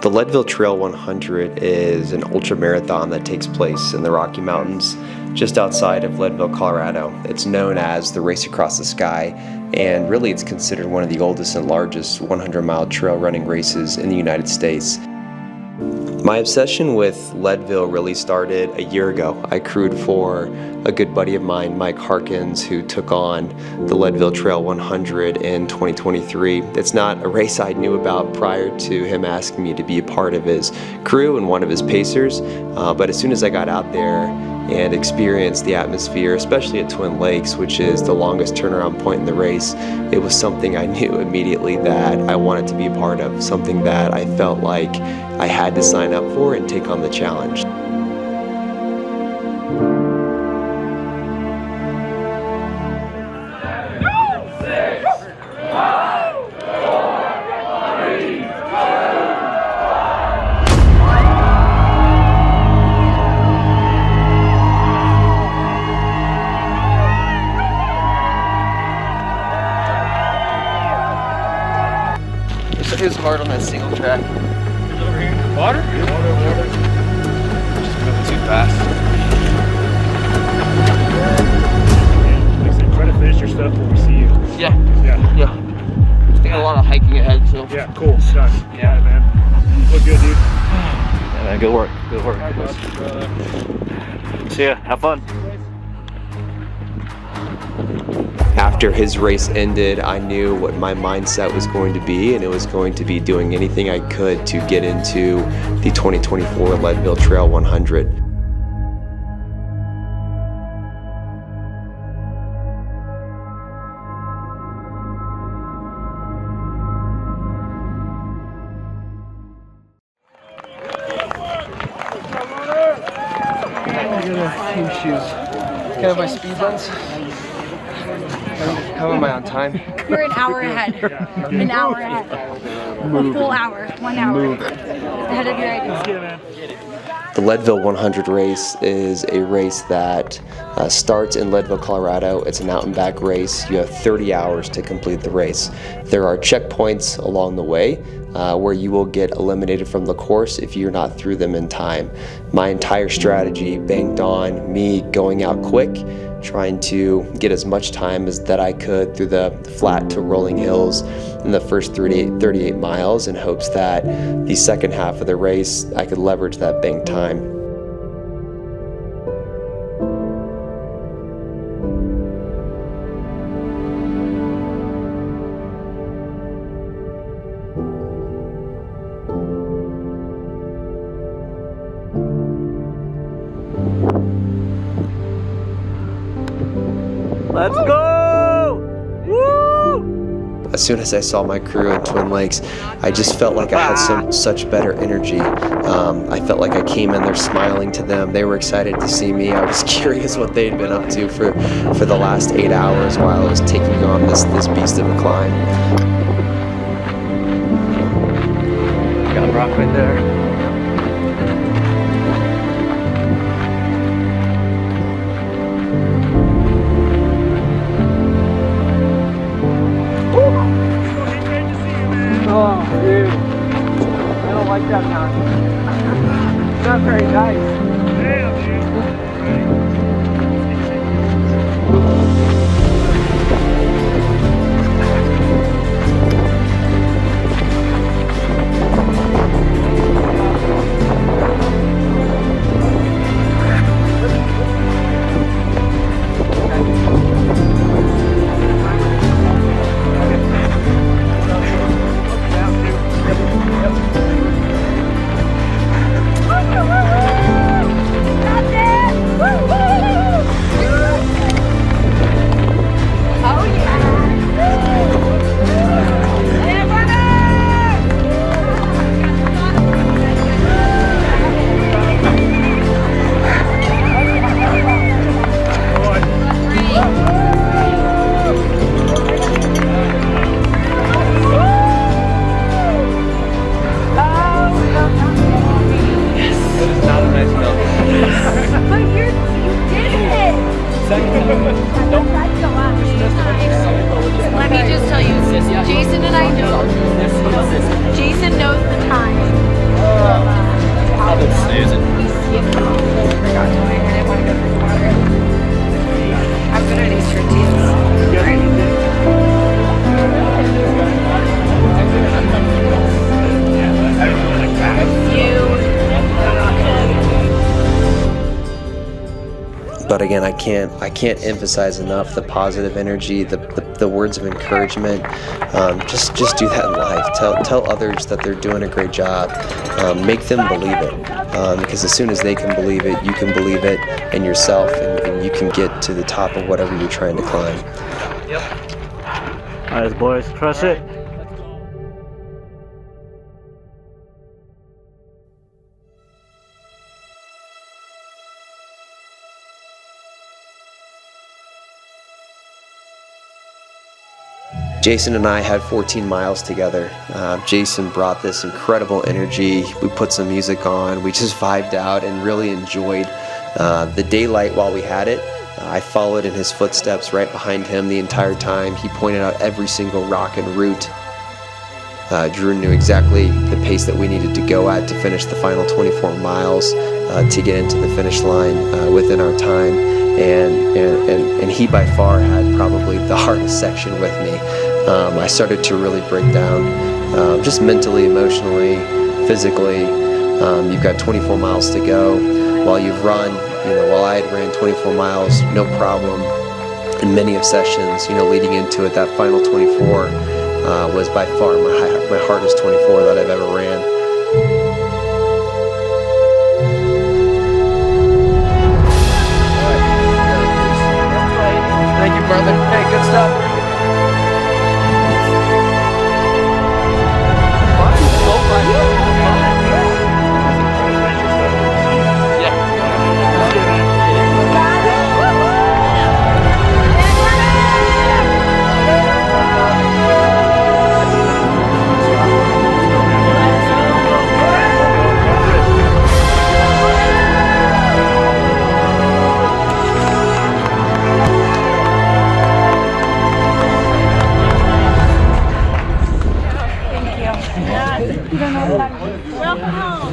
The Leadville Trail 100 is an ultramarathon that takes place in the Rocky Mountains just outside of Leadville, Colorado. It's known as the Race Across the Sky, and really it's considered one of the oldest and largest 100-mile trail running races in the United States. My obsession with Leadville really started a year ago. I crewed for a good buddy of mine, Mike Harkins, who took on the Leadville Trail 100 in 2023. It's not a race I knew about prior to him asking me to be a part of his crew and one of his pacers, but as soon as I got out there and experienced the atmosphere, especially at Twin Lakes, which is the longest turnaround point in the race, it was something I knew immediately that I wanted to be a part of, something that I felt like I had to sign up for and take on the challenge. It was hard on that single track. Over here. Water? Water. Just moving too fast. Yeah, like I said, try to finish your stuff when we see you. Yeah. Yeah. I got a lot of hiking ahead, so. Yeah, cool. Done. Yeah, man. Look good, dude. Yeah, man, good work. Good work. All right, bud. See ya. Have fun. After his race ended, I knew what my mindset was going to be, and it was going to be doing anything I could to get into the 2024 Leadville Trail 100. I got a few shoes. Can I have my speed runs? How am I on time? You're an hour ahead. An hour ahead. A full hour. 1 hour. Ahead of your idea. The Leadville 100 race is a race that starts in Leadville, Colorado. It's an out and back race. You have 30 hours to complete the race. There are checkpoints along the way where you will get eliminated from the course if you're not through them in time. My entire strategy banked on me going out quick, trying to get as much time as that I could through the flat to rolling hills in the first 38 miles in hopes that the second half of the race I could leverage that banked time. Let's go! Woo! As soon as I saw my crew in Twin Lakes, I just felt like I had such better energy. I felt like I came in there smiling to them. They were excited to see me. I was curious what they'd been up to for the last 8 hours while I was taking on this beast of a climb. Got a rock right there. Oh, dude. I don't like that mountain. It's not very nice. Damn, dude. That's it! But again, I can't emphasize enough the positive energy, the words of encouragement. Just do that in life. Tell others that they're doing a great job. Make them believe it, because as soon as they can believe it, you can believe it in yourself, and you can get to the top of whatever you're trying to climb. Yep. All right, boys, crush it. Jason and I had 14 miles together. Jason brought this incredible energy. We put some music on. We just vibed out and really enjoyed the daylight while we had it. I followed in his footsteps right behind him the entire time. He pointed out every single rock and route. Drew knew exactly the pace that we needed to go at to finish the final 24 miles to get into the finish line within our time. And he by far had probably the hardest section with me. I started to really break down, just mentally, emotionally, physically. You've got 24 miles to go. While you've run, while I had ran 24 miles, no problem. In many of sessions, leading into it, that final 24 was by far my hardest 24 that I've ever ran. Thank you, brother. Hey, good stuff. Welcome home.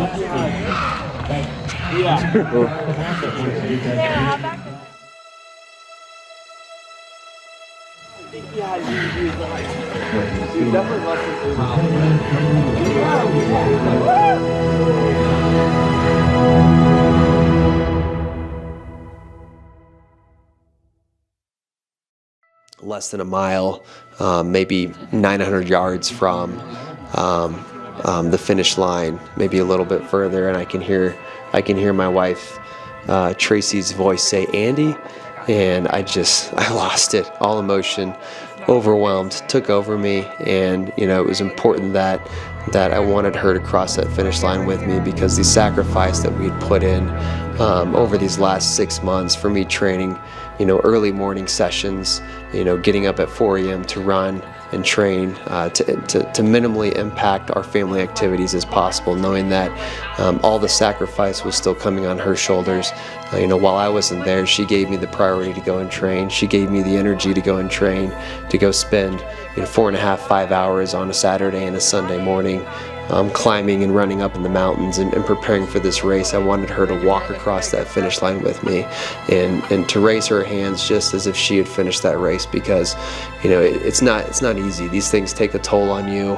Definitely less than 3 miles. Less than a mile, maybe 900 yards from the finish line, maybe a little bit further, and I can hear my wife Tracy's voice say, "Andy," and I lost it. All emotion, overwhelmed, took over me, and it was important that I wanted her to cross that finish line with me, because the sacrifice that we had put in over these last 6 months for me training, early morning sessions, getting up at 4 a.m. to run and train to minimally impact our family activities as possible, knowing that all the sacrifice was still coming on her shoulders. While I wasn't there, she gave me the priority to go and train. She gave me the energy to go and train, to go spend 4.5, 5 hours on a Saturday and a Sunday morning climbing and running up in the mountains and preparing for this race. I wanted her to walk across that finish line with me and to raise her hands just as if she had finished that race, because it's not easy. These things take a toll on you,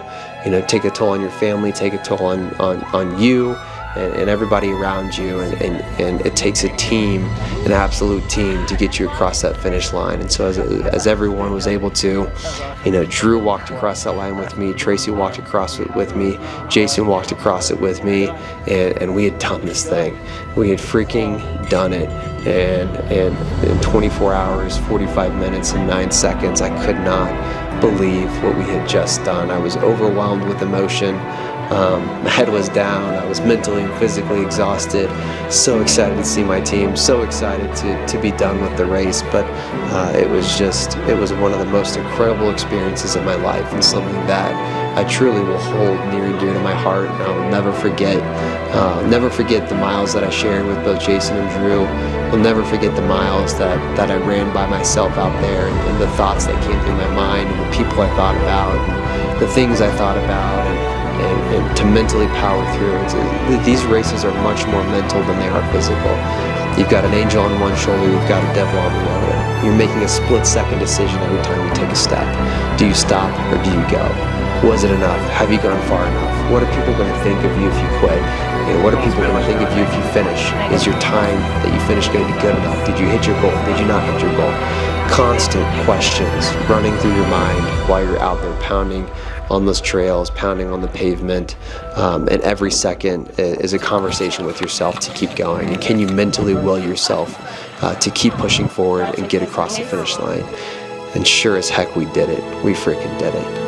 take a toll on your family, take a toll on you and everybody around you, and it takes a team, an absolute team, to get you across that finish line. And so as everyone was able to, Drew walked across that line with me, Tracy walked across it with me, Jason walked across it with me, and we had done this thing. We had freaking done it. And in 24 hours, 45 minutes, and 9 seconds, I could not believe what we had just done. I was overwhelmed with emotion. My head was down. I was mentally and physically exhausted. So excited to see my team. So excited to be done with the race. But it was one of the most incredible experiences of my life, and something that I truly will hold near and dear to my heart. And I will never forget. Never forget the miles that I shared with both Jason and Drew. I'll never forget the miles that I ran by myself out there, and the thoughts that came through my mind, and the people I thought about, and the things I thought about, and to mentally power through. These races are much more mental than they are physical. You've got an angel on one shoulder, you've got a devil on the other. You're making a split-second decision every time you take a step. Do you stop or do you go? Was it enough? Have you gone far enough? What are people going to think of you if you quit? What are people going to think of you if you finish? Is your time that you finish going to be good enough? Did you hit your goal? Did you not hit your goal? Constant questions running through your mind while you're out there pounding on those trails, pounding on the pavement, and every second is a conversation with yourself to keep going. And can you mentally will yourself to keep pushing forward and get across the finish line? And sure as heck we did it. We freaking did it.